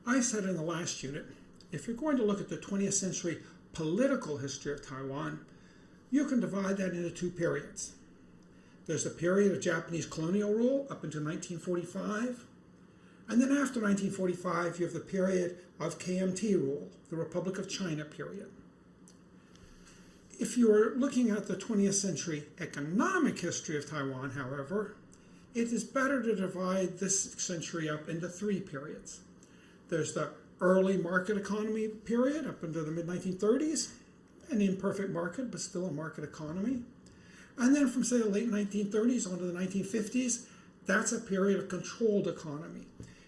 I said in the last unit, if you're going to look at the 20th century political history of Taiwan, you can divide that into two periods. There's the period of Japanese colonial rule up until 1945, and then after 1945 you have the period of KMT rule, the Republic of China period. If you're looking at the 20th century economic history of Taiwan, however, it is better to divide this century up into three periods. There's the early market economy period up into the mid-1930s, an imperfect market, but still a market economy. And then from, say, the late 1930s onto the 1950s, that's a period of controlled economy.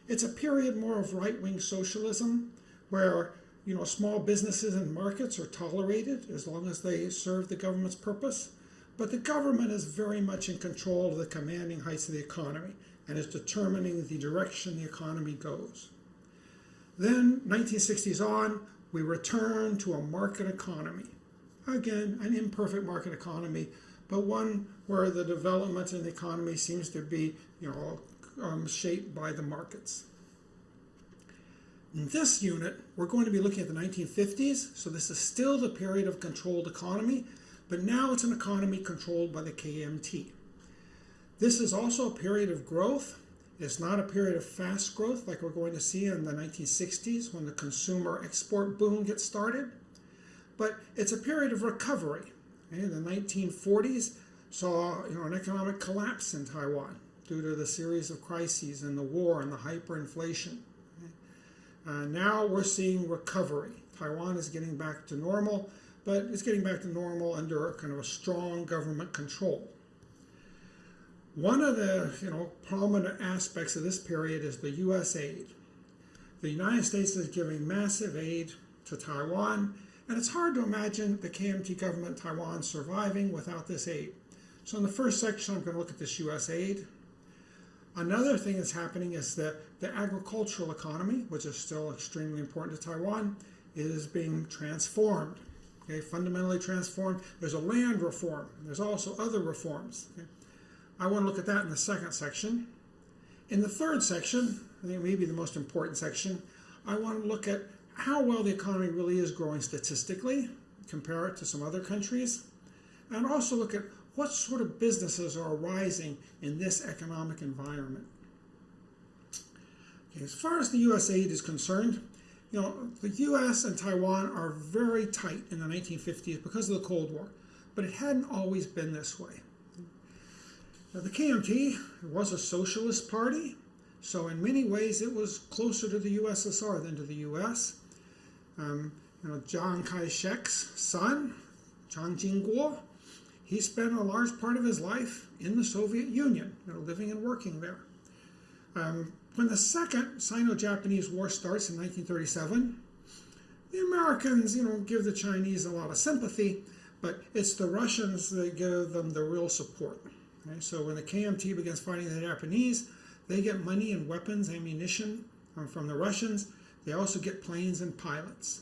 It's a period more of right-wing socialism, where small businesses and markets are tolerated as long as they serve the government's purpose. But the government is very much in control of the commanding heights of the economy and is determining the direction the economy goes. Then, 1960s on, we return to a market economy. Again, an imperfect market economy, but one where the development in the economy seems to be, shaped by the markets. In this unit, we're going to be looking at the 1950s, so this is still the period of controlled economy, but now it's an economy controlled by the KMT. This is also a period of growth. It's not a period of fast growth like we're going to see in the 1960s when the consumer export boom gets started, but it's a period of recovery. Okay? The 1940s saw an economic collapse in Taiwan due to the series of crises and the war and the hyperinflation. Now we're seeing recovery. Taiwan is getting back to normal, but it's getting back to normal under kind of a strong government control. One of the prominent aspects of this period is the U.S. aid. The United States is giving massive aid to Taiwan, and it's hard to imagine the KMT government in Taiwan surviving without this aid. So in the first section, I'm going to look at this U.S. aid. Another thing that's happening is that the agricultural economy, which is still extremely important to Taiwan, is being transformed, fundamentally transformed. There's a land reform. There's also other reforms. I want to look at that in the second section. In the third section, I think maybe the most important section, I want to look at how well the economy really is growing statistically, compare it to some other countries, and also look at what sort of businesses are arising in this economic environment. As far as the U.S. aid is concerned, the U.S. and Taiwan are very tight in the 1950s because of the Cold War, but it hadn't always been this way. Now, the KMT was a socialist party, so in many ways it was closer to the USSR than to the U.S. Chiang Kai-shek's son, Chiang Jing-kuo, he spent a large part of his life in the Soviet Union, living and working there. When the Second Sino-Japanese War starts in 1937, the Americans, give the Chinese a lot of sympathy, but it's the Russians that give them the real support. Okay? So when the KMT begins fighting the Japanese, they get money and weapons, ammunition from the Russians. They also get planes and pilots.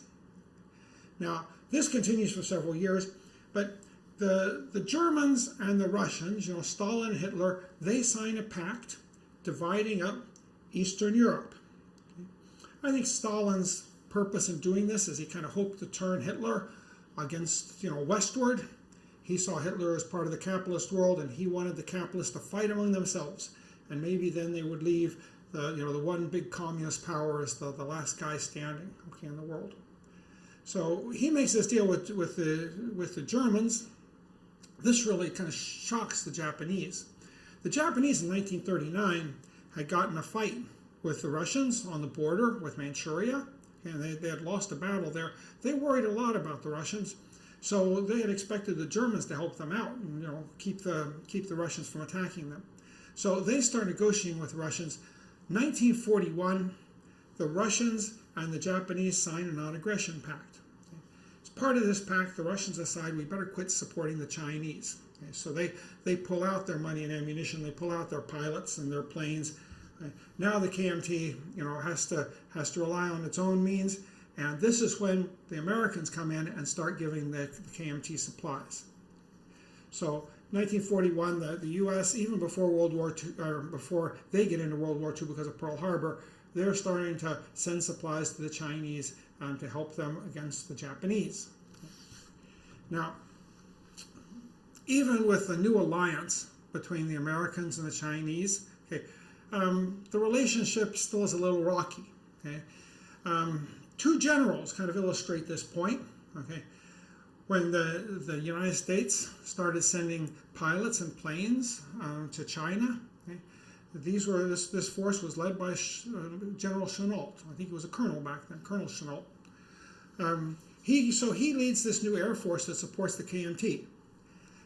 Now, this continues for several years, but the Germans and the Russians, Stalin and Hitler, they sign a pact dividing up Eastern Europe. I think Stalin's purpose in doing this is he kind of hoped to turn Hitler against, westward. He saw Hitler as part of the capitalist world, and he wanted the capitalists to fight among themselves. And maybe then they would leave the one big communist power as the last guy standing, in the world. So he makes this deal with the Germans. This really kind of shocks the Japanese. The Japanese in 1939 had gotten a fight with the Russians on the border with Manchuria, and they had lost a battle there. They worried a lot about the Russians, so they had expected the Germans to help them out and keep the Russians from attacking them. So they start negotiating with the Russians. 1941, the Russians and the Japanese sign a non-aggression pact. As part of this pact, the Russians decide we better quit supporting the Chinese. So they pull out their money and ammunition, they pull out their pilots and their planes. Now the KMT has to rely on its own means, and this is when the Americans come in and start giving the KMT supplies. So 1941, the U.S., even before World War II, or before they get into World War II because of Pearl Harbor, they're starting to send supplies to the Chinese to help them against the Japanese. Now, even with the new alliance between the Americans and the Chinese, okay, the relationship still is a little rocky. Okay? Two generals kind of illustrate this point. Okay? When the United States started sending pilots and planes to China, okay, this force was led by General Chennault. I think he was a colonel back then, Colonel Chennault. He leads this new air force that supports the KMT.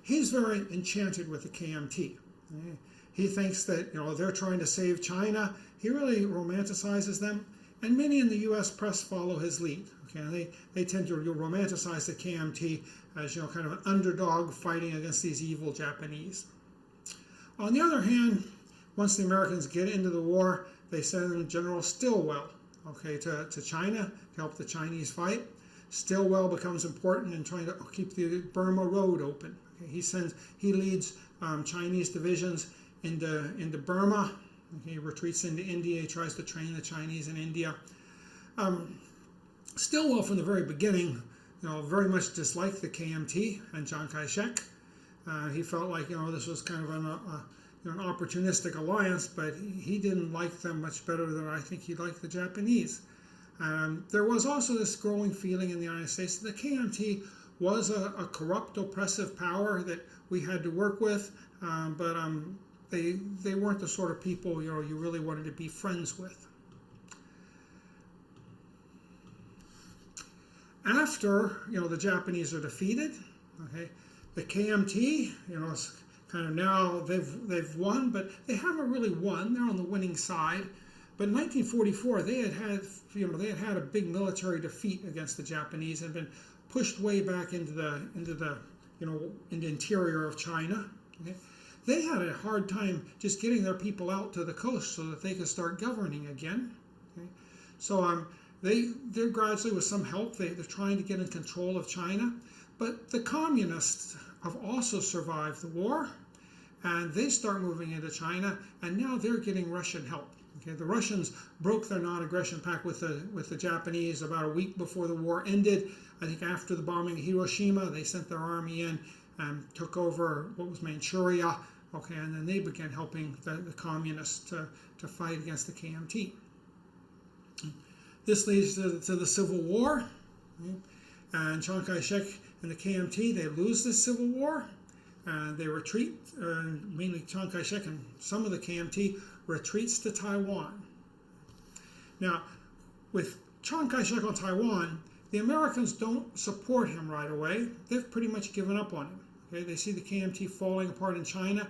He's very enchanted with the KMT. Okay? He thinks that they're trying to save China. He really romanticizes them, and many in the U.S. press follow his lead. Okay, they tend to romanticize the KMT as kind of an underdog fighting against these evil Japanese. On the other hand, once the Americans get into the war, they send General Stilwell, okay, to China to help the Chinese fight. Stilwell becomes important in trying to keep the Burma Road open. Okay, he leads Chinese divisions into Burma. Okay, he retreats into India. He tries to train the Chinese in India. Stilwell, from the very beginning, very much disliked the KMT and Chiang Kai-shek. He felt like this was kind of an opportunistic alliance, but he didn't like them much better than I think he liked the Japanese. There was also this growing feeling in the United States that the KMT was a corrupt, oppressive power that we had to work with, but they weren't the sort of people you really wanted to be friends with. After the Japanese are defeated, okay, the KMT is kind of now they've won, but they haven't really won. They're on the winning side. But in 1944, they had a big military defeat against the Japanese and been pushed way back into the interior of China. Okay. They had a hard time just getting their people out to the coast so that they could start governing again. Okay. So they're gradually, with some help, they're trying to get in control of China. But the communists have also survived the war, and they start moving into China, and now they're getting Russian help. Okay, the Russians broke their non-aggression pact with the Japanese about a week before the war ended. I think after the bombing of Hiroshima, they sent their army in and took over what was Manchuria. Okay, and then they began helping the communists to fight against the KMT. This leads to the Civil War. Okay? And Chiang Kai-shek and the KMT, they lose this Civil War, and they retreat. Mainly Chiang Kai-shek and some of the KMT retreats to Taiwan. Now, with Chiang Kai-shek on Taiwan, the Americans don't support him right away. They've pretty much given up on him. Okay? They see the KMT falling apart in China.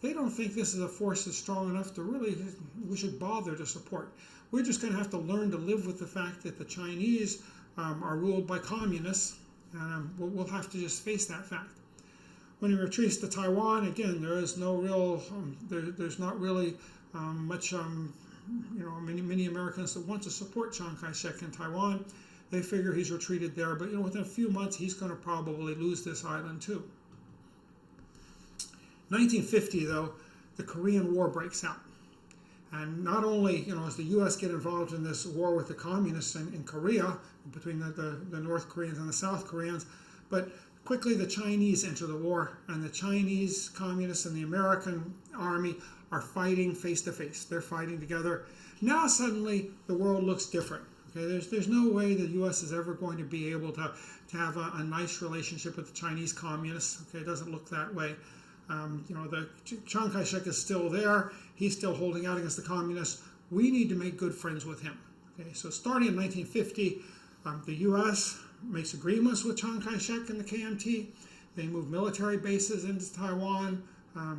They don't think this is a force that's strong enough to really, we should bother to support. We're just going to have to learn to live with the fact that the Chinese are ruled by communists, and we'll have to just face that fact. When he retreats to Taiwan, again, there is no real, there's not really much, many Americans that want to support Chiang Kai-shek in Taiwan. They figure he's retreated there, but within a few months, he's going to probably lose this island too. 1950, though, the Korean War breaks out. And not only, does the U.S. get involved in this war with the communists in Korea, between the North Koreans and the South Koreans, but quickly the Chinese enter the war, and the Chinese communists and the American army are fighting face to face. They're fighting together. Now suddenly the world looks different. Okay, there's no way the U.S. is ever going to be able to have a nice relationship with the Chinese communists. Okay, it doesn't look that way. The Chiang Kai-shek is still there. He's still holding out against the communists. We need to make good friends with him. Okay, so starting in 1950, the U.S. makes agreements with Chiang Kai-shek and the KMT. They move military bases into Taiwan.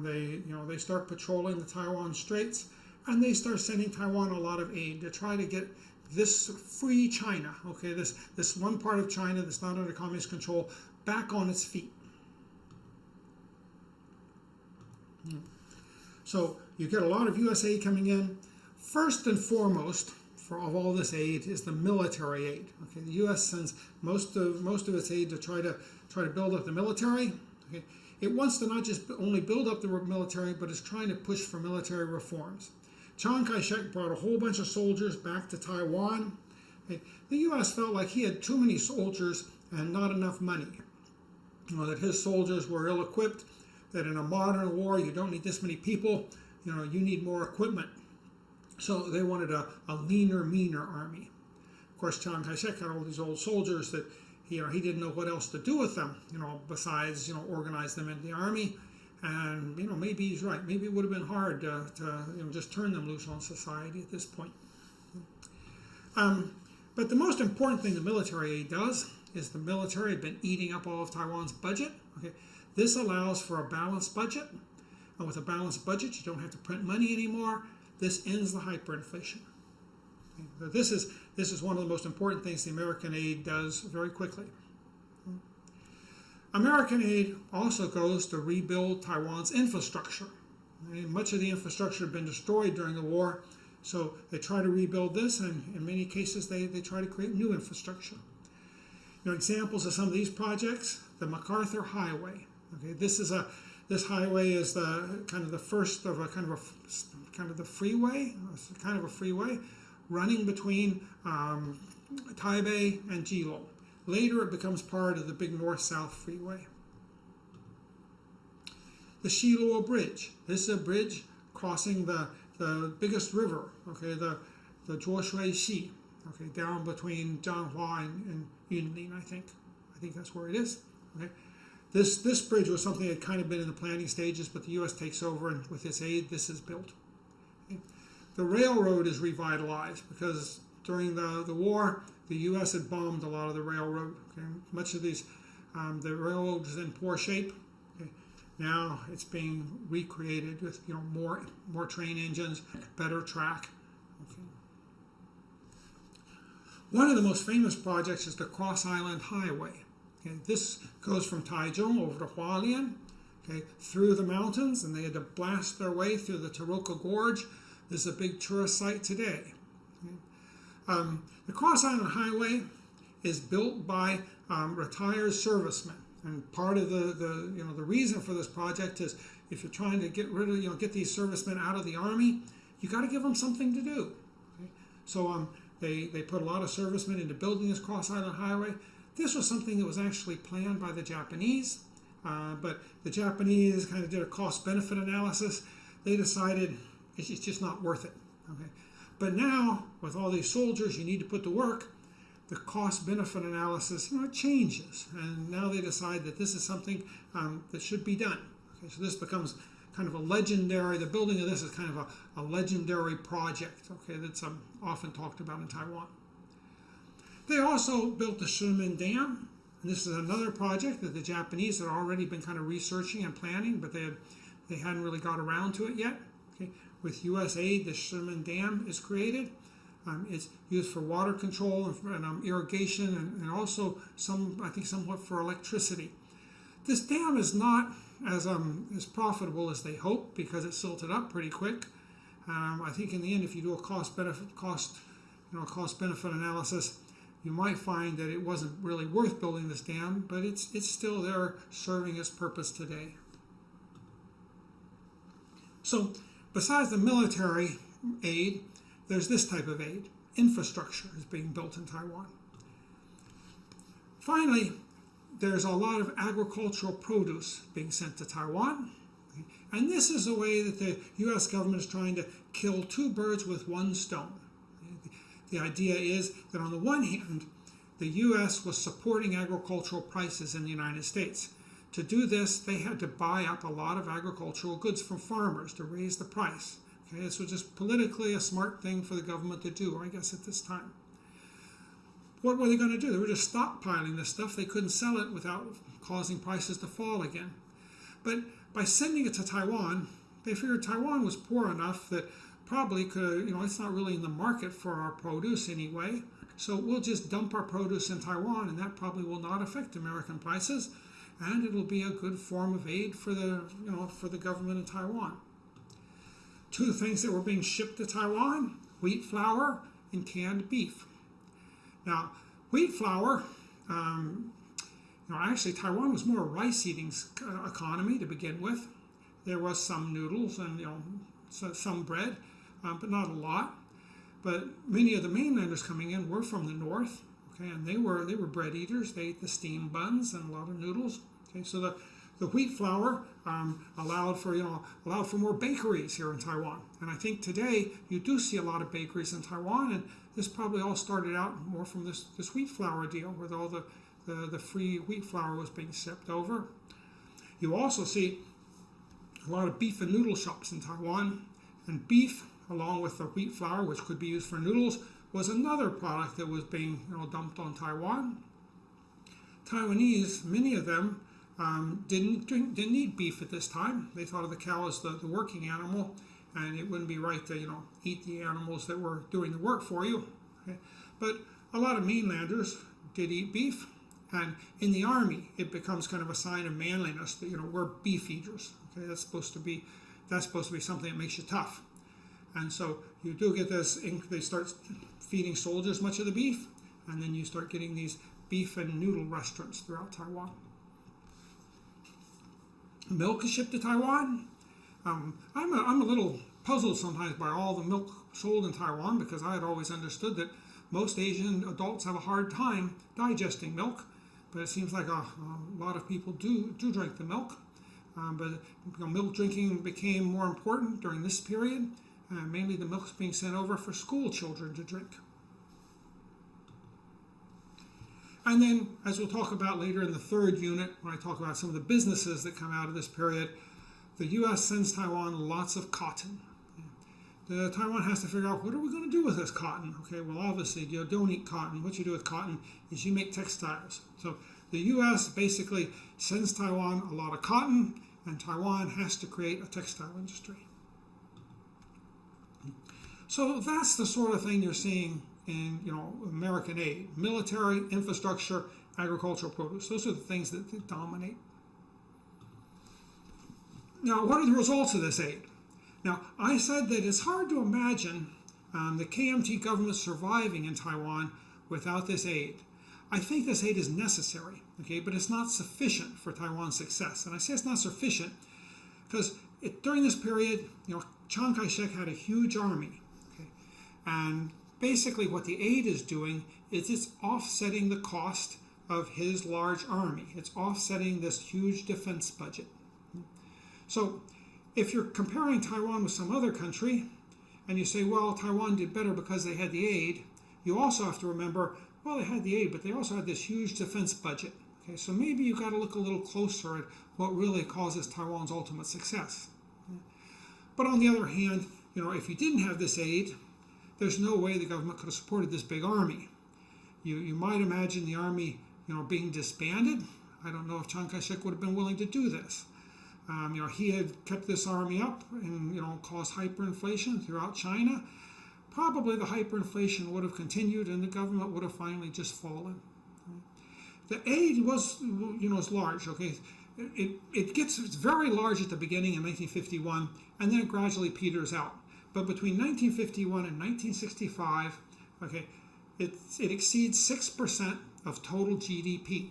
They start patrolling the Taiwan Straits, and they start sending Taiwan a lot of aid to try to get this free China, okay, this one part of China that's not under communist control, back on its feet. So you get a lot of U.S. aid coming in. First and foremost, of all this aid is the military aid. Okay, the U.S. sends most of its aid to try to build up the military. Okay, it wants to not just only build up the military, but is trying to push for military reforms. Chiang Kai-shek brought a whole bunch of soldiers back to Taiwan. The U.S. felt like he had too many soldiers and not enough money. That his soldiers were ill-equipped, that in a modern war you don't need this many people, you need more equipment. So they wanted a leaner, meaner army. Of course, Chiang Kai-shek had all these old soldiers that he didn't know what else to do with them, besides organize them into the army. And maybe he's right. Maybe it would have been hard to just turn them loose on society at this point. But the most important thing the military aid does is the military had been eating up all of Taiwan's budget. Okay, this allows for a balanced budget, and with a balanced budget, you don't have to print money anymore. This ends the hyperinflation. Okay, so this is one of the most important things the American aid does very quickly. American aid also goes to rebuild Taiwan's infrastructure. Much of the infrastructure had been destroyed during the war, so they try to rebuild this, and in many cases they try to create new infrastructure. Examples of some of these projects: the MacArthur Highway. Okay, this highway is the first of a kind of the freeway. It's kind of a freeway running between Taipei and Jilou. Later, it becomes part of the big north-south freeway. The Shiluo Bridge. This is a bridge crossing the biggest river. Okay, the Zhuoshui Xi. Okay, down between Zhanghua and Yunlin, I think. I think that's where it is. Okay, this bridge was something that had kind of been in the planning stages, but the U.S. takes over, and with its aid, this is built. Okay. The railroad is revitalized because during the war, the U.S. had bombed a lot of the railroad. Okay. Much of these, the railroad was in poor shape. Okay. Now it's being recreated with more train engines, better track. Okay. One of the most famous projects is the Cross Island Highway. Okay. This goes from Taichung over to Hualien, okay, through the mountains, and they had to blast their way through the Taroko Gorge. This is a big tourist site today. Okay. The Cross Island Highway is built by retired servicemen, and part of the reason for this project is if you're trying to get these servicemen out of the army, you got to give them something to do. Okay? So they put a lot of servicemen into building this Cross Island Highway. This was something that was actually planned by the Japanese, but the Japanese kind of did a cost-benefit analysis. They decided it's just not worth it. Okay. But now, with all these soldiers you need to put to work, the cost-benefit analysis changes, and now they decide that this is something that should be done. Okay, so this becomes kind of a legendary. The building of this is kind of a legendary project. Okay, that's often talked about in Taiwan. They also built the Shimen Dam, and this is another project that the Japanese had already been kind of researching and planning, but they hadn't really got around to it yet. Okay. With U.S. aid, the Shimen Dam is created. It's used for water control and irrigation, and also somewhat for electricity. This dam is not as profitable as they hoped because it silted up pretty quick. I think in the end, if you do a cost-benefit analysis, you might find that it wasn't really worth building this dam, but it's still there serving its purpose today. So, besides the military aid, there's this type of aid. Infrastructure is being built in Taiwan. Finally, there's a lot of agricultural produce being sent to Taiwan. And this is a way that the U.S. government is trying to kill two birds with one stone. The idea is that on the one hand, the U.S. was supporting agricultural prices in the United States. To do this, they had to buy up a lot of agricultural goods from farmers to raise the price. Okay, this was just politically a smart thing for the government to do, I guess, at this time. What were they going to do? They were just stockpiling this stuff. They couldn't sell it without causing prices to fall again. But by sending it to Taiwan, they figured Taiwan was poor enough that probably could, it's not really in the market for our produce anyway. So we'll just dump our produce in Taiwan, and that probably will not affect American prices. And it will be a good form of aid for the government in Taiwan. Two things that were being shipped to Taiwan: wheat flour and canned beef. Now, wheat flour Actually, Taiwan was more a rice-eating economy to begin with. There was some noodles and some bread, but not a lot. But many of the mainlanders coming in were from the north, okay, and they were bread eaters. They ate the steamed buns and a lot of noodles. Okay, so the wheat flour allowed for more bakeries here in Taiwan. And I think today you do see a lot of bakeries in Taiwan, and this probably all started out more from this wheat flour deal, where all the free wheat flour was being shipped over. You also see a lot of beef and noodle shops in Taiwan, and beef, along with the wheat flour, which could be used for noodles, was another product that was being dumped on Taiwan. Taiwanese, many of them, didn't eat beef at this time. They thought of the cow as the working animal, and it wouldn't be right to eat the animals that were doing the work for you. Okay? But a lot of mainlanders did eat beef, and in the army it becomes kind of a sign of manliness that we're beef eaters. Okay, that's supposed to be something that makes you tough. And so you do get this. They start feeding soldiers much of the beef, and then you start getting these beef and noodle restaurants throughout Taiwan. Milk is shipped to Taiwan. I'm a little puzzled sometimes by all the milk sold in Taiwan, because I had always understood that most Asian adults have a hard time digesting milk, but it seems like a lot of people do drink the milk. But milk drinking became more important during this period. Mainly the milk's being sent over for school children to drink. And then, as we'll talk about later in the third unit, when I talk about some of the businesses that come out of this period, the U.S. sends Taiwan lots of cotton. Taiwan has to figure out, what are we going to do with this cotton? Okay, well, obviously, you don't eat cotton. What you do with cotton is you make textiles. So the U.S. basically sends Taiwan a lot of cotton, and Taiwan has to create a textile industry. So that's the sort of thing you're seeing in American aid: military, infrastructure, agricultural produce. Those are the things that dominate. Now, what are the results of this aid? Now, I said that it's hard to imagine the KMT government surviving in Taiwan without this aid. I think this aid is necessary, okay, but it's not sufficient for Taiwan's success. And I say it's not sufficient because during this period, Chiang Kai-shek had a huge army, okay, and basically what the aid is doing is it's offsetting the cost of his large army. It's offsetting this huge defense budget. So if you're comparing Taiwan with some other country, and you say, well, Taiwan did better because they had the aid, you also have to remember, well, they had the aid, but they also had this huge defense budget. Okay, so maybe you've got to look a little closer at what really causes Taiwan's ultimate success. But on the other hand, if you didn't have this aid, there's no way the government could have supported this big army. You might imagine the army, being disbanded. I don't know if Chiang Kai-shek would have been willing to do this. He had kept this army up and caused hyperinflation throughout China. Probably the hyperinflation would have continued, and the government would have finally just fallen. The aid was, is large. Okay, it's very large at the beginning in 1951, and then it gradually peters out. But between 1951 and 1965, okay, it exceeds 6% of total GDP.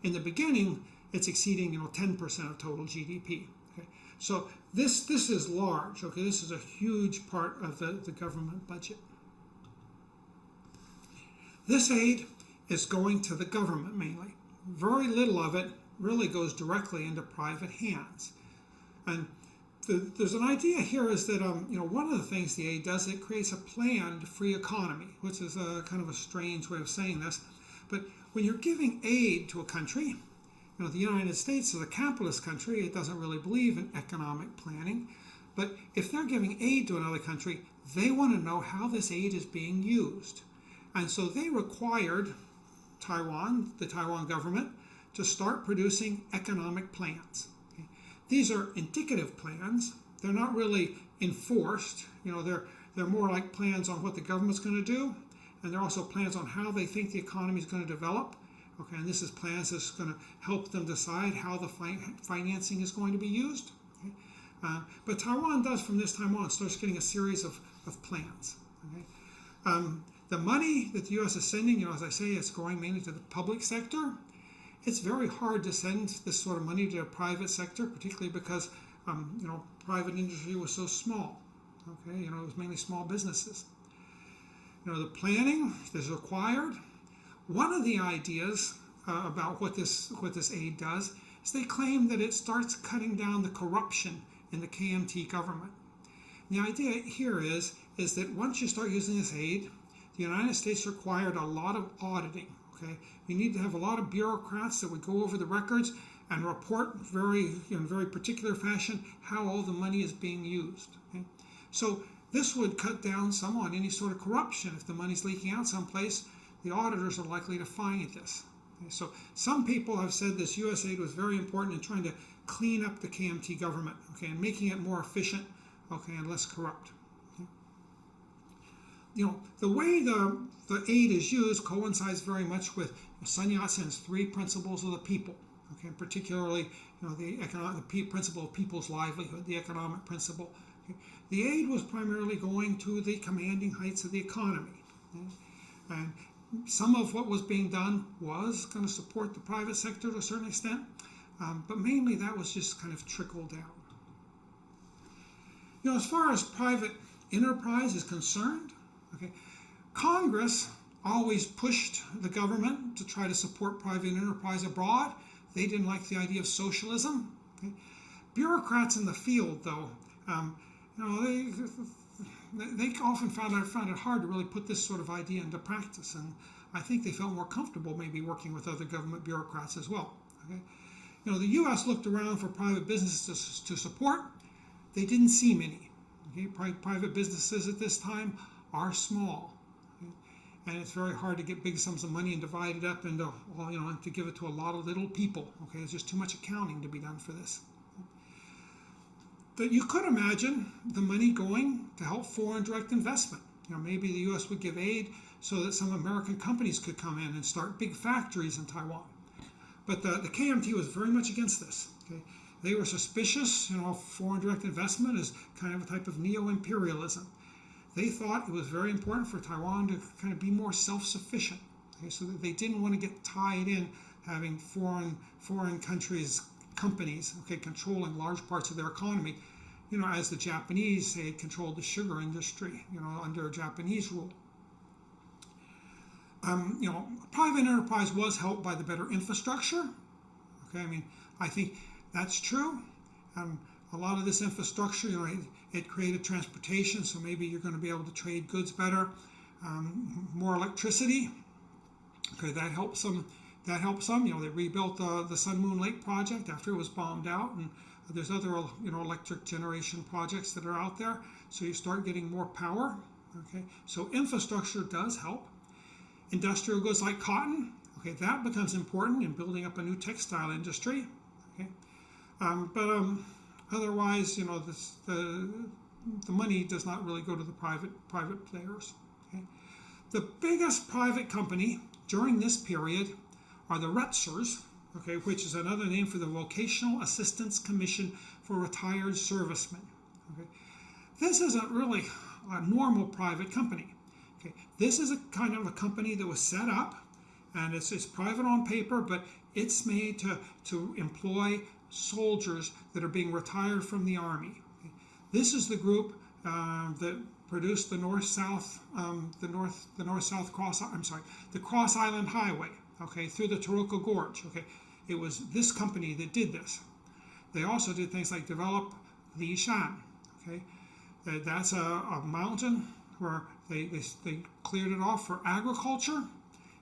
In the beginning, it's exceeding 10% of total GDP. Okay, so this is large. Okay, this is a huge part of the government budget. This aid is going to the government mainly. Very little of it really goes directly into private hands. And there's an idea here is that one of the things the aid does, it creates a planned free economy, which is a kind of a strange way of saying this. But when you're giving aid to a country, the United States is a capitalist country. It doesn't really believe in economic planning. But if they're giving aid to another country, they want to know how this aid is being used. And so they required the Taiwan government, to start producing economic plans. Okay? These are indicative plans. They're not really enforced. They're more like plans on what the government's going to do, and they're also plans on how they think the economy is going to develop. Okay, and this is plans that's going to help them decide how the financing is going to be used. Okay? But Taiwan does, from this time on, starts getting a series of plans. Okay? The money that the U.S. is sending, as I say, it's going mainly to the public sector. it's very hard to send this sort of money to the private sector, particularly because private industry was so small. Okay, it was mainly small businesses. The planning is required. One of the ideas about what this aid does is they claim that it starts cutting down the corruption in the KMT government. The idea here is that once you start using this aid, the United States required a lot of auditing. Okay, you need to have a lot of bureaucrats that would go over the records and report in very particular fashion how all the money is being used. Okay? So this would cut down somewhat any sort of corruption. If the money's leaking out someplace, the auditors are likely to find this. Okay? So some people have said this U.S. aid was very important in trying to clean up the KMT government, okay, and making it more efficient, okay, and less corrupt. The way the aid is used coincides very much with Sun Yat-sen's 3 principles of the people, okay, particularly the principle of people's livelihood, the economic principle. Okay. The aid was primarily going to the commanding heights of the economy, okay? And some of what was being done was going to support the private sector to a certain extent, but mainly that was just kind of trickled down. As far as private enterprise is concerned, okay, Congress always pushed the government to try to support private enterprise abroad. They didn't like the idea of socialism. Okay. Bureaucrats in the field, though, they often found it hard to really put this sort of idea into practice, and I think they felt more comfortable maybe working with other government bureaucrats as well. Okay. The U.S. looked around for private businesses to support. They didn't see many. Okay. Private businesses at this time are small, okay? And it's very hard to get big sums of money and divide it up into, to give it to a lot of little people. Okay, there's just too much accounting to be done for this. But you could imagine the money going to help foreign direct investment. Maybe the U.S. would give aid so that some American companies could come in and start big factories in Taiwan. But the KMT was very much against this. Okay? They were suspicious, foreign direct investment is kind of a type of neo-imperialism. They thought it was very important for Taiwan to kind of be more self-sufficient, okay, so that they didn't want to get tied in having foreign countries' companies, okay, controlling large parts of their economy, as the Japanese, say, controlled the sugar industry, under Japanese rule. Private enterprise was helped by the better infrastructure. Okay, I think that's true. A lot of this infrastructure, it created transportation, so maybe you're going to be able to trade goods better. More electricity, okay, that helps some. They rebuilt the Sun Moon Lake project after it was bombed out, and there's other electric generation projects that are out there. So you start getting more power. Okay, so infrastructure does help. Industrial goods like cotton, okay, that becomes important in building up a new textile industry. Okay, otherwise, the money does not really go to the private players. Okay? The biggest private company during this period are the Retzers, okay, which is another name for the Vocational Assistance Commission for Retired Servicemen. Okay? This isn't really a normal private company. Okay? This is a kind of a company that was set up, and it's private on paper, but it's made to employ soldiers that are being retired from the Army. Okay. This is the group that produced the Cross Island Highway, okay, through the Taroko Gorge. Okay, it was this company that did this. They also did things like develop the Yishan. Okay, that's a mountain where they cleared it off for agriculture.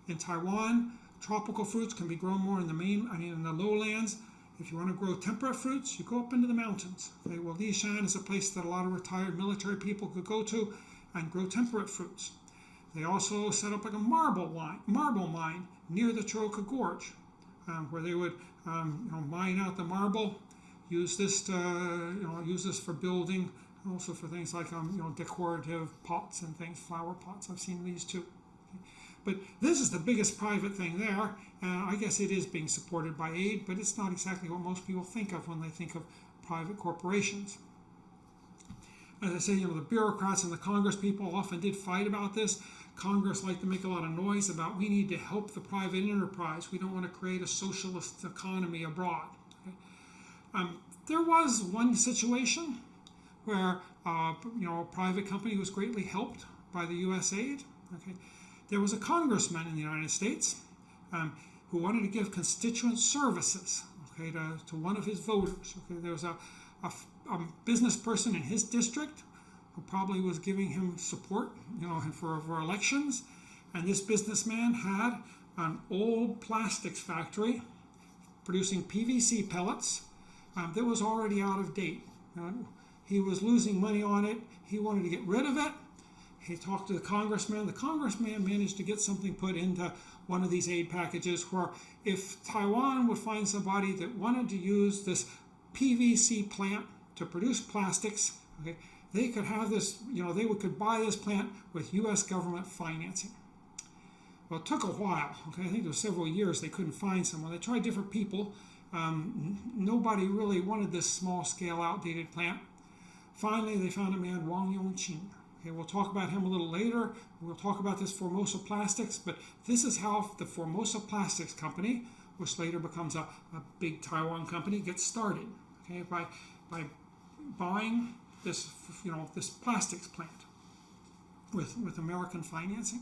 In Taiwan, tropical fruits can be grown more in the lowlands. If you want to grow temperate fruits, you go up into the mountains. Okay, well, Lishan is a place that a lot of retired military people could go to and grow temperate fruits. They also set up like a marble mine near the Taroko Gorge, where they would mine out the marble, use this for building, also for things like decorative pots and things, flower pots. I've seen these too. But this is the biggest private thing there, and I guess it is being supported by aid, but it's not exactly what most people think of when they think of private corporations. As I say, the bureaucrats and the Congress people often did fight about this. Congress liked to make a lot of noise about we need to help the private enterprise. We don't want to create a socialist economy abroad. Okay? There was one situation where a private company was greatly helped by the U.S. aid. Okay? There was a congressman in the United States who wanted to give constituent services, okay, to one of his voters. Okay? There was a business person in his district who probably was giving him support, for elections, and this businessman had an old plastics factory producing PVC pellets that was already out of date. He was losing money on it. He wanted to get rid of it. He talked to the congressman. The congressman managed to get something put into one of these aid packages where if Taiwan would find somebody that wanted to use this PVC plant to produce plastics, okay, they could have this, could buy this plant with U.S. government financing. Well, it took a while. Okay, I think it was several years they couldn't find someone. They tried different people. Nobody really wanted this small-scale, outdated plant. Finally, they found a man, Wang Yongqing. Okay, we'll talk about him a little later. We'll talk about this Formosa Plastics, but this is how the Formosa Plastics Company, which later becomes a big Taiwan company, gets started. Okay, by buying this plastics plant with American financing.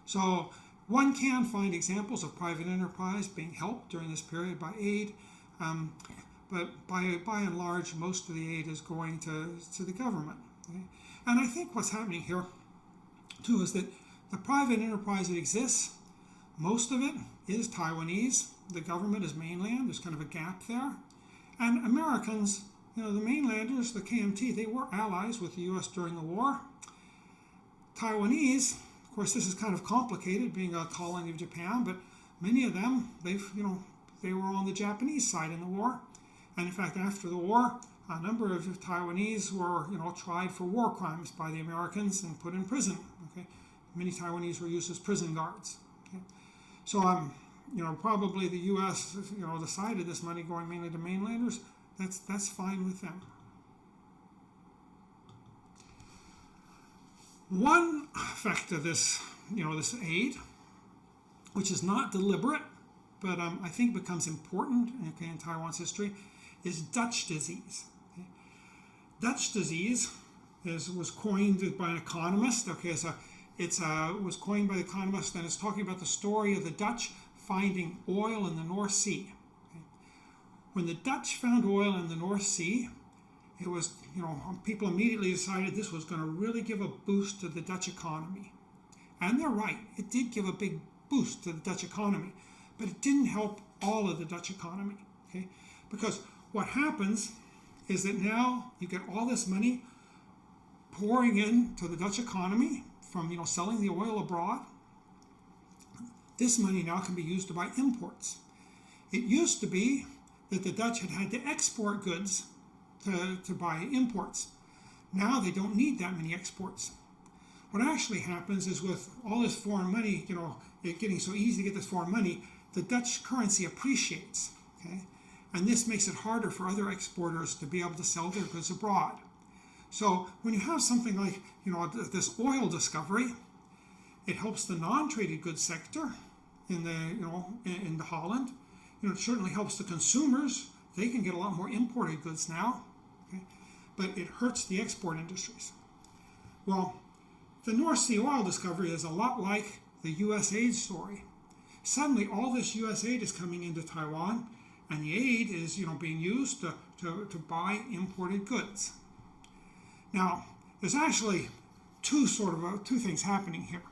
So one can find examples of private enterprise being helped during this period by aid, but by and large, most of the aid is going to the government. Okay? And I think what's happening here, too, is that the private enterprise that exists, most of it is Taiwanese. The government is mainland. There's kind of a gap there. And Americans, the mainlanders, the KMT, they were allies with the U.S. during the war. Taiwanese, of course, this is kind of complicated, being a colony of Japan, but many of them, they were on the Japanese side in the war. And in fact, after the war, a number of Taiwanese were, tried for war crimes by the Americans and put in prison. Okay, many Taiwanese were used as prison guards. Okay? So, probably the U.S., decided this money going mainly to mainlanders. That's fine with them. One effect of this, this aid, which is not deliberate, but I think becomes important in Taiwan's history, is Dutch disease. Okay? Dutch disease was coined by an economist. Okay, was coined by the economist, and it's talking about the story of the Dutch finding oil in the North Sea. Okay? When the Dutch found oil in the North Sea, it was, people immediately decided this was going to really give a boost to the Dutch economy. And they're right, it did give a big boost to the Dutch economy, but it didn't help all of the Dutch economy. Okay? Because what happens is that now you get all this money pouring into the Dutch economy from, selling the oil abroad. This money now can be used to buy imports. It used to be that the Dutch had to export goods to buy imports. Now they don't need that many exports. What actually happens is with all this foreign money, it getting so easy to get this foreign money, the Dutch currency appreciates. Okay? And this makes it harder for other exporters to be able to sell their goods abroad. So when you have something like, this oil discovery, it helps the non-traded goods sector in the Holland. It certainly helps the consumers. They can get a lot more imported goods now, okay? But it hurts the export industries. Well, the North Sea oil discovery is a lot like the U.S. aid story. Suddenly, all this U.S. aid is coming into Taiwan, and the aid is, being used to buy imported goods. Now, there's actually two things happening here.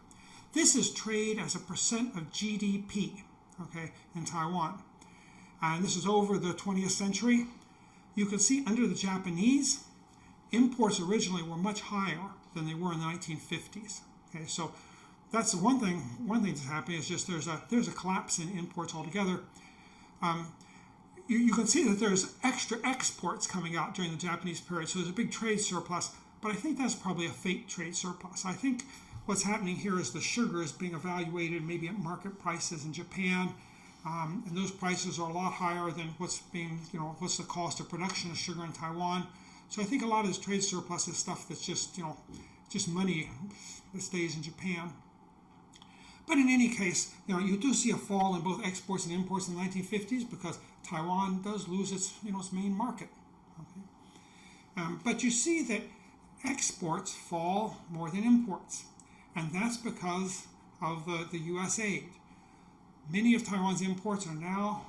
This is trade as a percent of GDP, okay, in Taiwan. And this is over the 20th century. You can see under the Japanese, imports originally were much higher than they were in the 1950s. Okay, so that's the one thing that's happening is just there's a collapse in imports altogether. You can see that there's extra exports coming out during the Japanese period, so there's a big trade surplus, but I think that's probably a fake trade surplus. I think what's happening here is the sugar is being evaluated maybe at market prices in Japan, and those prices are a lot higher than what's the cost of production of sugar in Taiwan. So I think a lot of this trade surplus is stuff that's just money that stays in Japan. But in any case, you do see a fall in both exports and imports in the 1950s because Taiwan does lose its main market. Okay? But you see that exports fall more than imports, and that's because of the U.S. aid. Many of Taiwan's imports are now,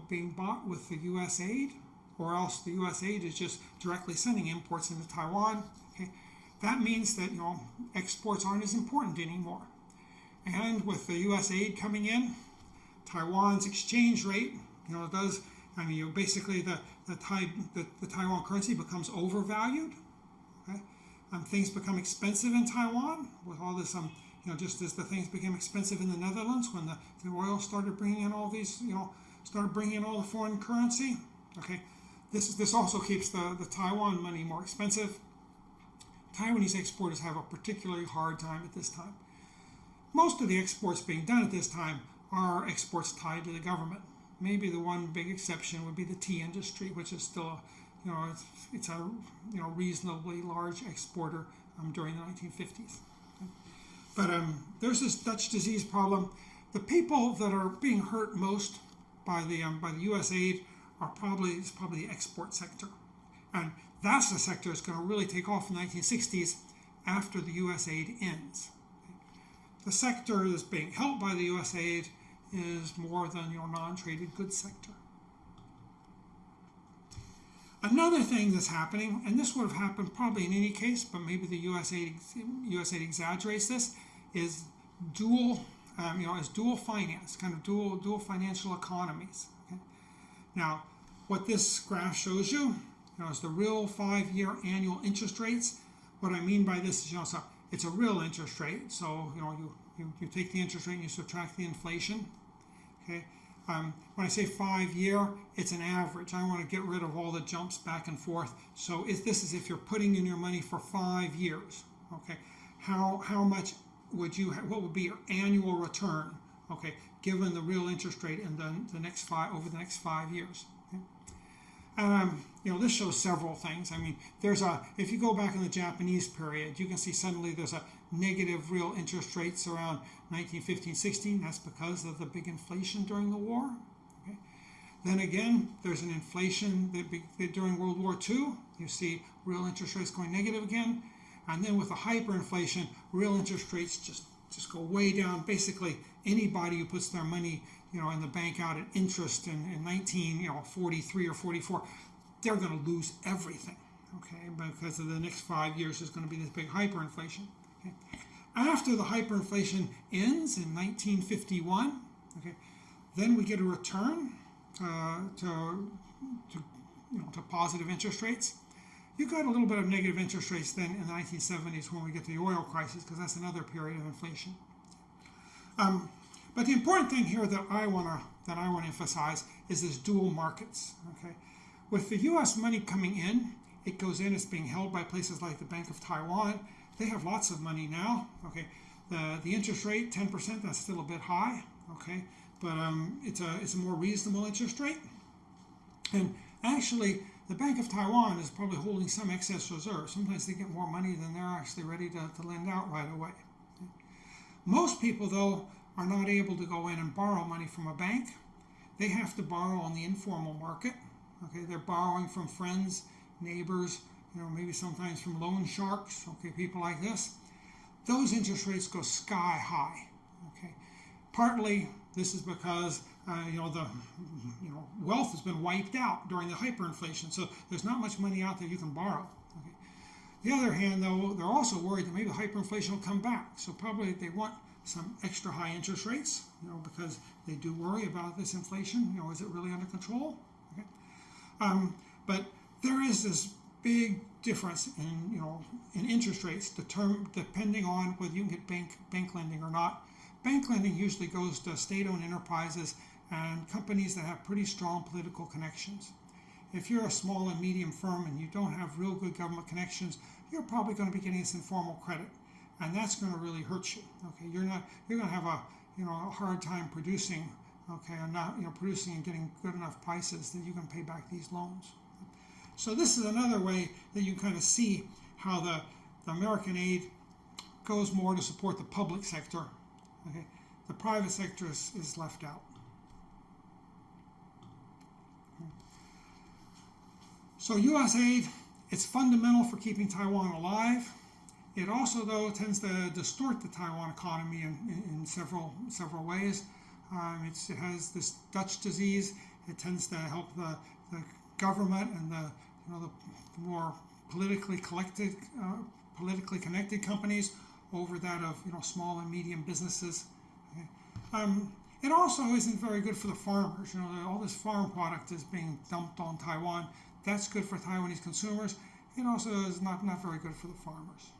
being bought with the U.S. aid, or else the U.S. aid is just directly sending imports into Taiwan. Okay? That means that exports aren't as important anymore. And with the U.S. aid coming in, Taiwan's exchange rate, basically the Taiwan currency becomes overvalued. Okay? Things become expensive in Taiwan with all this, just as the things became expensive in the Netherlands when the oil started bringing in all these, started bringing in all the foreign currency. Okay, this also keeps the Taiwan money more expensive. Taiwanese exporters have a particularly hard time at this time. Most of the exports being done at this time are exports tied to the government. Maybe the one big exception would be the tea industry, which is still, it's a reasonably large exporter during the 1950s. But there's this Dutch disease problem. The people that are being hurt most by the U.S. aid are probably the export sector, and that's the sector that's going to really take off in the 1960s after the U.S. aid ends. The sector that's being helped by the U.S. aid is more than non-traded goods sector. Another thing that's happening, and this would have happened probably in any case, but maybe the U.S. aid exaggerates this, is dual finance, kind of dual financial economies. Okay? Now, what this graph shows you, is the real 5-year annual interest rates. What I mean by this is, so it's a real interest rate. So you take the interest rate and you subtract the inflation. Okay. When I say 5-year, it's an average. I want to get rid of all the jumps back and forth. So this is if you're putting in your money for 5 years. Okay. How much would what would be your annual return? Okay, given the real interest rate in the next over the next 5 years. Okay? This shows several things. I mean, if you go back in the Japanese period, you can see suddenly there's a negative real interest rates around 1915-16. That's because of the big inflation during the war. Okay? Then again, there's an inflation during World War II. You see real interest rates going negative again. And then with the hyperinflation, real interest rates just go way down. Basically, anybody who puts their money, in the bank out at interest in 1943 or 44, they're going to lose everything. Okay, because of the next 5 years is going to be this big hyperinflation. Okay? After the hyperinflation ends in 1951, okay, then we get a return to positive interest rates. You got a little bit of negative interest rates then in the 1970s when we get to the oil crisis, because that's another period of inflation. But the important thing here that I want to emphasize is this dual markets. Okay, with the U.S. money coming in, it goes in. It's being held by places like the Bank of Taiwan. They have lots of money now. Okay, the interest rate 10%. That's still a bit high. Okay, but it's a more reasonable interest rate. And actually, the Bank of Taiwan is probably holding some excess reserve. Sometimes they get more money than they're actually ready to lend out right away. Most people, though, are not able to go in and borrow money from a bank. They have to borrow on the informal market. Okay, they're borrowing from friends, neighbors, maybe sometimes from loan sharks. Okay, people like this. Those interest rates go sky high. Okay, partly this is because wealth has been wiped out during the hyperinflation, so there's not much money out there you can borrow. Okay. The other hand, though, they're also worried that maybe hyperinflation will come back, so probably they want some extra high interest rates, because they do worry about this inflation. Is it really under control? Okay. But there is this big difference in interest rates depending on whether you can get bank lending or not. Bank lending usually goes to state-owned enterprises and companies that have pretty strong political connections. If you're a small and medium firm and you don't have real good government connections, you're probably going to be getting this informal credit, and that's going to really hurt you. Okay, you're going to have a hard time producing. Okay, and not producing and getting good enough prices that you can pay back these loans. So this is another way that you kind of see how the American aid goes more to support the public sector. Okay, the private sector is left out. So U.S. aid, it's fundamental for keeping Taiwan alive. It also, though, tends to distort the Taiwan economy in several ways. It has this Dutch disease. It tends to help the government and the more politically connected companies over that of small and medium businesses. Okay. It also isn't very good for the farmers. All this farm product is being dumped on Taiwan. That's good for Taiwanese consumers. It also is not very good for the farmers.